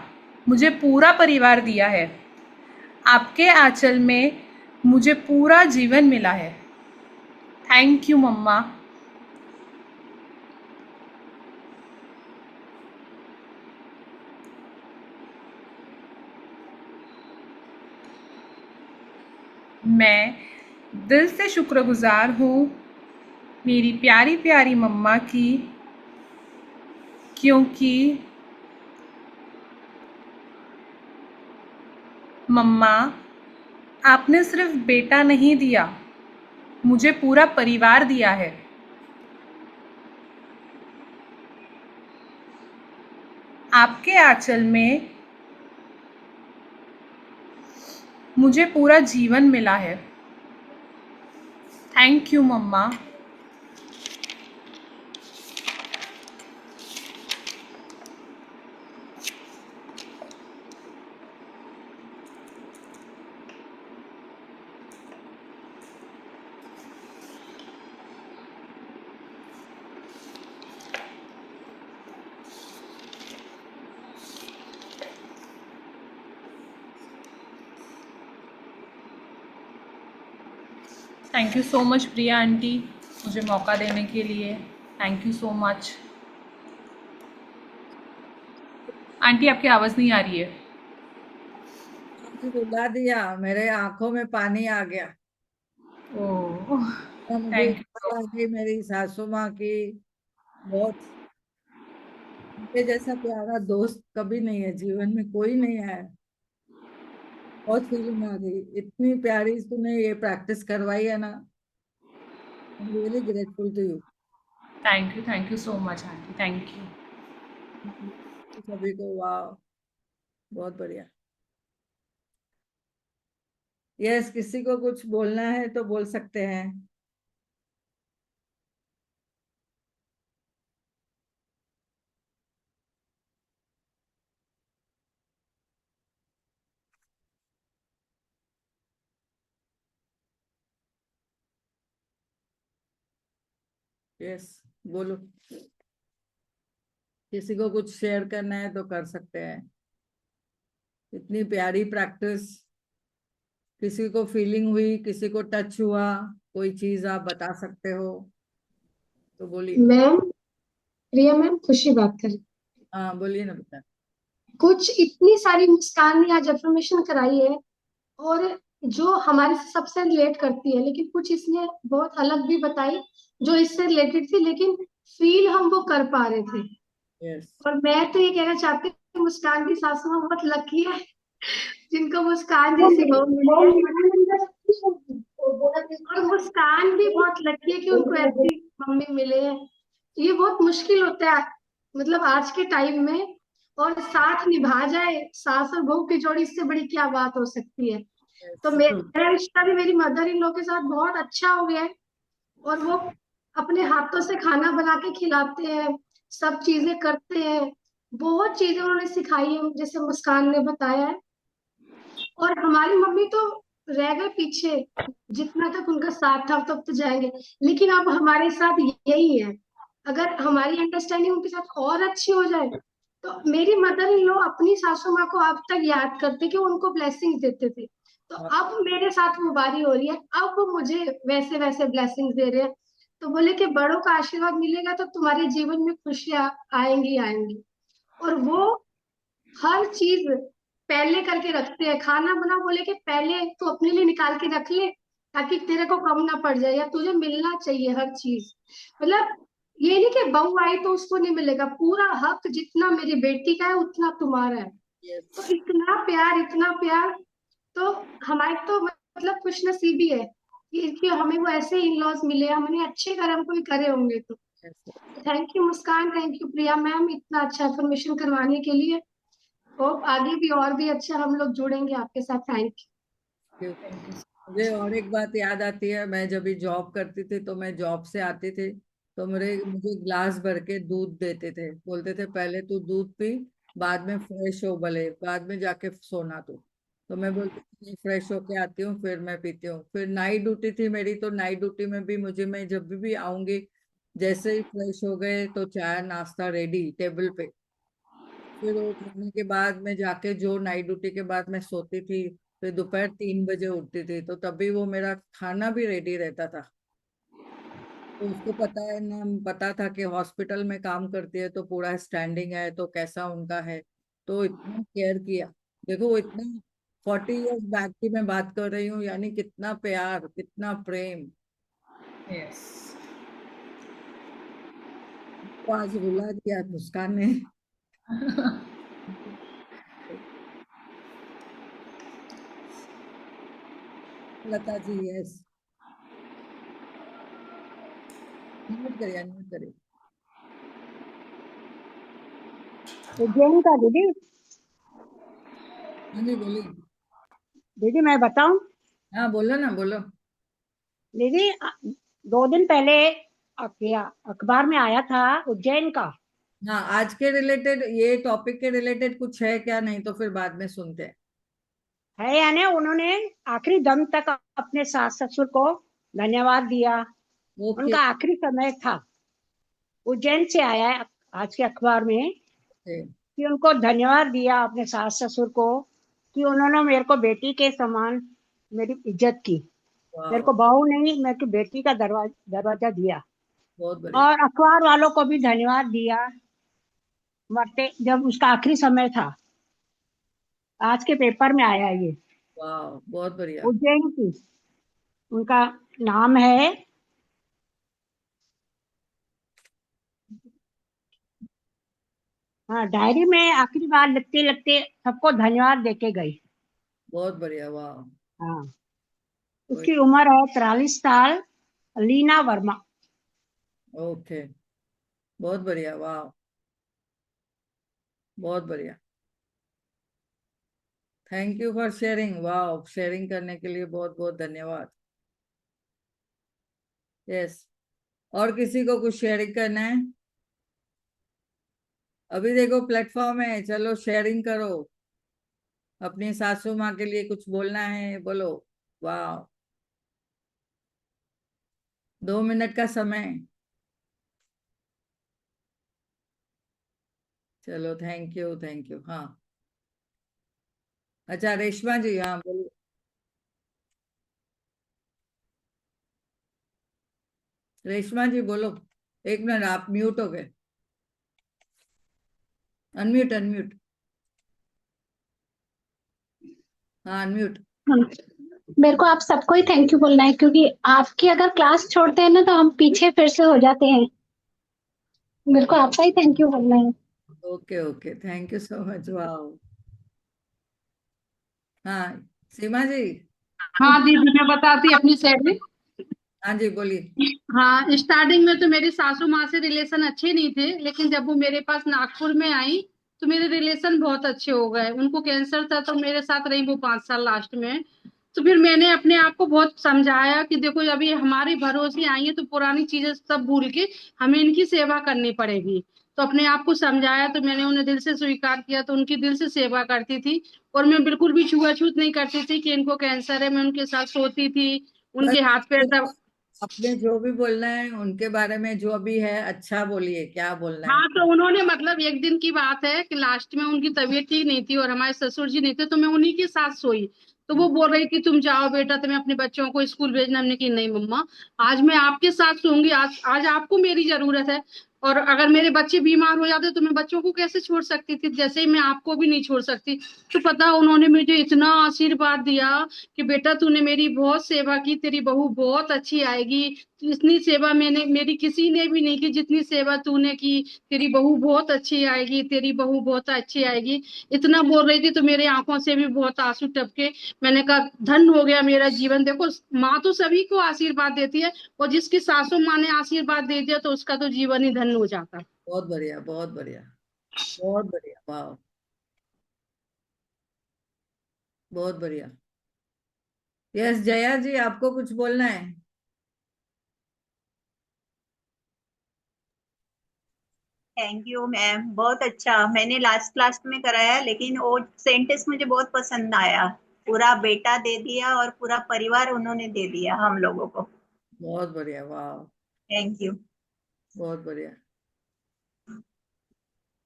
मुझे पूरा परिवार दिया है। आपके आंचल में मुझे पूरा जीवन मिला है। थैंक यू मम्मा। मैं दिल से शुक्रगुजार हूँ मेरी प्यारी प्यारी मम्मा की, क्योंकि मम्मा आपने सिर्फ बेटा नहीं दिया, मुझे पूरा परिवार दिया है। आपके आंचल में मुझे पूरा जीवन मिला है। थैंक यू मम्मा। Thank you so much Priya aunty, मुझे मौका देने के लिए। Thank you so much. Aunty आपकी आवाज़ नहीं आ रही है। आपने रुला दिया, मेरे आंखों में पानी आ गया। ओह, और मुझे थैंक यू याद सो आ गई मेरी सासू माँ की। बहुत, उनके जैसा प्यारा दोस्त कभी नहीं है, जीवन में कोई नहीं है। बहुत फीलिंग आ गई, इतनी प्यारी तूने ये प्रैक्टिस करवाई है ना। I am really grateful to you. Thank you so much aunty, thank you. सभी को, वाह, बहुत बढ़िया। यस, किसी को कुछ बोलना है तो बोल सकते हैं। यस, बोलो। किसी को कुछ शेयर करना है तो कर सकते हैं। इतनी प्यारी प्रैक्टिस। किसी को फीलिंग हुई, किसी को टच हुआ, कोई चीज आप बता सकते हो तो बोलिए। मैम, प्रिया मैम खुशी बात कर रही। हाँ, बोलिए ना बेटा। कुछ इतनी सारी मुस्कान ने आज अफर्मेशन कराई है, और जो हमारे से सबसे रिलेट करती है, लेकिन कुछ इसने बहुत अलग भी बताई जो इससे रिलेटेड थी, लेकिन फील हम वो कर पा रहे थे। यस। और मैं तो ये कहना चाहती हूँ कि मुस्कान की सासू माँ बहुत लकी है जिनको मुस्कान जैसी बहू मिली है। और मुस्कान भी बहुत लकी है कि उनको ऐसी मम्मी मिले हैं। ये बहुत मुश्किल होता है, मतलब आज के टाइम में। और साथ निभा जाए सास और बहू की जोड़ी, इससे बड़ी क्या बात हो सकती है। तो यस। मेरा रिश्ता भी मेरी मदर इन लॉ के साथ बहुत अच्छा हो गया है। और वो अपने हाथों से खाना बना के खिलाते हैं, सब चीजें करते हैं। बहुत चीजें उन्होंने सिखाई है, जैसे मुस्कान ने बताया है। और हमारी मम्मी तो रह गए पीछे, जितना तक उनका साथ था तब तो जाएंगे, लेकिन अब हमारे साथ यही है। अगर हमारी अंडरस्टैंडिंग उनके साथ और अच्छी हो जाए, तो मेरी मदर इन लॉ अपनी सासू माँ को अब तक याद करते कि वो उनको ब्लेसिंग देते थे। तो अब मेरे साथ वो बारी हो रही है, अब वो मुझे वैसे वैसे ब्लेसिंग दे रहे हैं। तो बोले कि बड़ों का आशीर्वाद मिलेगा तो तुम्हारे जीवन में खुशियां आएंगी आएंगी। और वो हर चीज पहले करके रखते हैं। खाना बना, बोले कि पहले तो अपने लिए निकाल के रख ले ताकि तेरे को कम ना पड़ जाए, या तुझे मिलना चाहिए हर चीज। मतलब ये नहीं कि बहू आई तो उसको नहीं मिलेगा, पूरा हक जितना मेरी बेटी का है उतना तुम्हारा है। तो यस। इतना प्यार, इतना प्यार। तो हमारे तो मतलब खुश नसीबी है कि हमें वो ऐसे इन लॉज मिले, हमने अच्छे कर्म कोई करे होंगे तो। Thank you Muskan, thank you Priya ma'am, इतना अच्छा इन्फॉर्मेशन करवाने के लिए। होप आगे भी और भी अच्छा हम लोग जुड़ेंगे आपके साथ। थैंक मुझे और एक बात याद आती है, मैं जब भी जॉब करती थी तो मैं जॉब से आती थी तो मेरे मुझे ग्लास भर के दूध देते थे, बोलते थे पहले तू दूध पी, बाद में फ्रेश हो, भले बाद में जाके सोना तू। तो मैं बोलती थी फ्रेश होके आती हूँ फिर मैं पीती हूँ। फिर नाइट ड्यूटी थी मेरी, तो नाइट ड्यूटी में भी मुझे, मैं जब भी आऊंगी, जैसे ही फ्रेश हो गए तो चाय नाश्ता रेडी टेबल पे। फिर वो खाने के बाद में जाके, जो नाइट ड्यूटी के बाद मैं सोती थी, फिर दोपहर 3 बजे उठती थी, तो तभी वो मेरा खाना भी रेडी रहता था। तो उसको पता है ना, पता था कि हॉस्पिटल में काम करती है तो पूरा स्टैंडिंग है, तो कैसा उनका है। तो इतना केयर किया। देखो वो इतना 40 इयर्स बैक की मैं बात कर रही हूँ, यानी कितना प्यार, कितना प्रेम। यस। तो आज रुला दिया मुस्कान ने। लता जी, यस। म्यूट करिए, म्यूट करिए। उज्जैन का दीदी। हाँ जी बोलिए। दीदी मैं बताऊं। हाँ बोलो ना, बोलो। दीदी 2 दिन पहले अखबार में आया था उज्जैन का। हाँ, आज के रिलेटेड, ये टॉपिक के रिलेटेड कुछ है क्या? नहीं तो फिर बाद में सुनते हैं। है यानी उन्होंने आखिरी दम तक अपने सास ससुर को धन्यवाद दिया। ओके। उनका आखिरी समय था। उज्जैन से आया है आज के अखबार में कि उनको धन्यवाद दिया अपने सास ससुर को, कि उन्होंने मेरे को बेटी के समान मेरी इज्जत की। मेरे वाह, को बहू नहीं, मेरे को बेटी का दरवाजा दिया। बहुत बढ़िया। और अखबार वालों को भी धन्यवाद दिया मरते, जब उसका आखिरी समय था। आज के पेपर में आया ये। वाह, बहुत बढ़िया। उज्जैन की उनका नाम है। हाँ, डायरी में आखिरी बार लिखते लिखते सबको धन्यवाद देके गई। बहुत बढ़िया, वाह। हाँ। कोई। उसकी उम्र है 43 साल। लीना वर्मा। ओके। बहुत बढ़िया, वाह। बहुत बढ़िया। थैंक यू फॉर शेयरिंग, वाह, शेयरिंग करने के लिए बहुत बहुत धन्यवाद। यस। और किसी को कुछ शेयरिंग करना है? अभी देखो प्लेटफॉर्म है, चलो शेयरिंग करो। अपनी सासू माँ के लिए कुछ बोलना है, बोलो। वाह। 2 मिनट का समय। चलो, थैंक यू, थैंक यू। हाँ। अच्छा, रेशमा जी, हाँ बोलो। रेशमा जी बोलो। 1 मिनट, आप म्यूट हो गए। Unmute, unmute. हाँ, अनम्यूट। हम मेरे को आप सबको ही थैंक यू बोलना है, क्योंकि आपकी अगर क्लास छोड़ते हैं ना तो हम पीछे फिर से हो जाते हैं। मेरे को आपका ही थैंक यू बोलना है। Okay, okay, thank you so much, वाह। हाँ, सीमा जी। हाँ दीदी, मैं बताती अपनी शेयरिंग। हाँ जी बोलिए। हाँ, स्टार्टिंग में तो मेरी सासू माँ से रिलेशन अच्छे नहीं थे, लेकिन जब वो मेरे पास नागपुर में आई तो मेरे रिलेशन बहुत अच्छे हो गए। उनको कैंसर था तो मेरे साथ रही वो 5 साल लास्ट में। तो फिर मैंने अपने आप को बहुत समझाया कि देखो अभी हमारी भरोसे आई है तो पुरानी चीजें सब भूल के हमें इनकी सेवा करनी पड़ेगी। तो अपने आप को समझाया, तो मैंने उन्हें दिल से स्वीकार किया, तो उनकी दिल से सेवा करती थी। और मैं बिल्कुल भी छुआछूत नहीं करती थी कि इनको कैंसर है। मैं उनके साथ सोती थी, बस उनके हाथ पैर दब। अपने जो भी बोलना है उनके बारे में, जो भी है अच्छा बोलिए, क्या बोलना है। हाँ, तो उन्होंने मतलब एक दिन की बात है कि लास्ट में उनकी तबीयत ठीक नहीं थी और हमारे ससुर जी नहीं थे, तो मैं उन्हीं के साथ सोई। तो वो बोल रही थी तुम जाओ बेटा, तुम्हें अपने बच्चों को स्कूल भेजना। हमने की नहीं मम्मा, आज मैं आपके साथ सोऊंगी। आज आज आपको मेरी जरूरत है। और अगर मेरे बच्चे बीमार हो जाते तो मैं बच्चों को कैसे छोड़ सकती थी, जैसे ही मैं आपको भी नहीं छोड़ सकती। तो पता उन्होंने मुझे इतना आशीर्वाद दिया कि बेटा तूने मेरी बहुत सेवा की, तेरी बहू बहुत अच्छी आएगी। इतनी सेवा मैंने मेरी किसी ने भी नहीं की जितनी सेवा तूने की। तेरी बहू बहुत अच्छी आएगी, तेरी बहू बहुत अच्छी आएगी। इतना बोल रही थी तो मेरे आंखों से भी बहुत आंसू टपके। मैंने कहा धन हो गया मेरा जीवन। देखो, माँ तो सभी को आशीर्वाद देती है, और जिसकी सासू माँ ने आशीर्वाद दे दिया तो उसका तो जीवन ही धन्य हो जाता। बहुत बढ़िया, बहुत बढ़िया। बहुत बढ़िया, वाह। बहुत बढ़िया। यस, जया जी, आपको कुछ बोलना है? थैंक यू मैम, बहुत अच्छा। मैंने लास्ट में कराया, लेकिन वो सेंटेंस मुझे बहुत पसंद आया। पूरा बेटा दे दिया और पूरा परिवार उन्होंने दे दिया हम लोगों को। बहुत बढ़िया, वाह, थैंक यू। बहुत बढ़िया।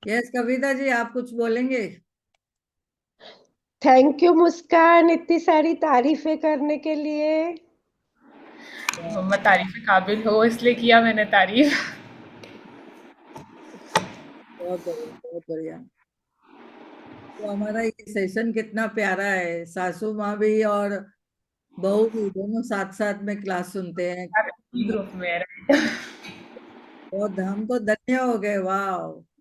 यस कविता जी, आप कुछ बोलेंगे? थैंक यू मुस्कान, इतनी सारी तारीफें करने के लिए। मम्मा तारीफ के काबिल हो इसलिए किया मैंने तारीफ। बहुत बढ़िया, बहुत बढ़िया। तो हमारा ये सेशन कितना प्यारा है, सासू माँ भी और बहू भी दोनों साथ साथ में क्लास सुनते हैं। ग्रुप में है। बहुत, हम तो धन्य हो गए, वाह।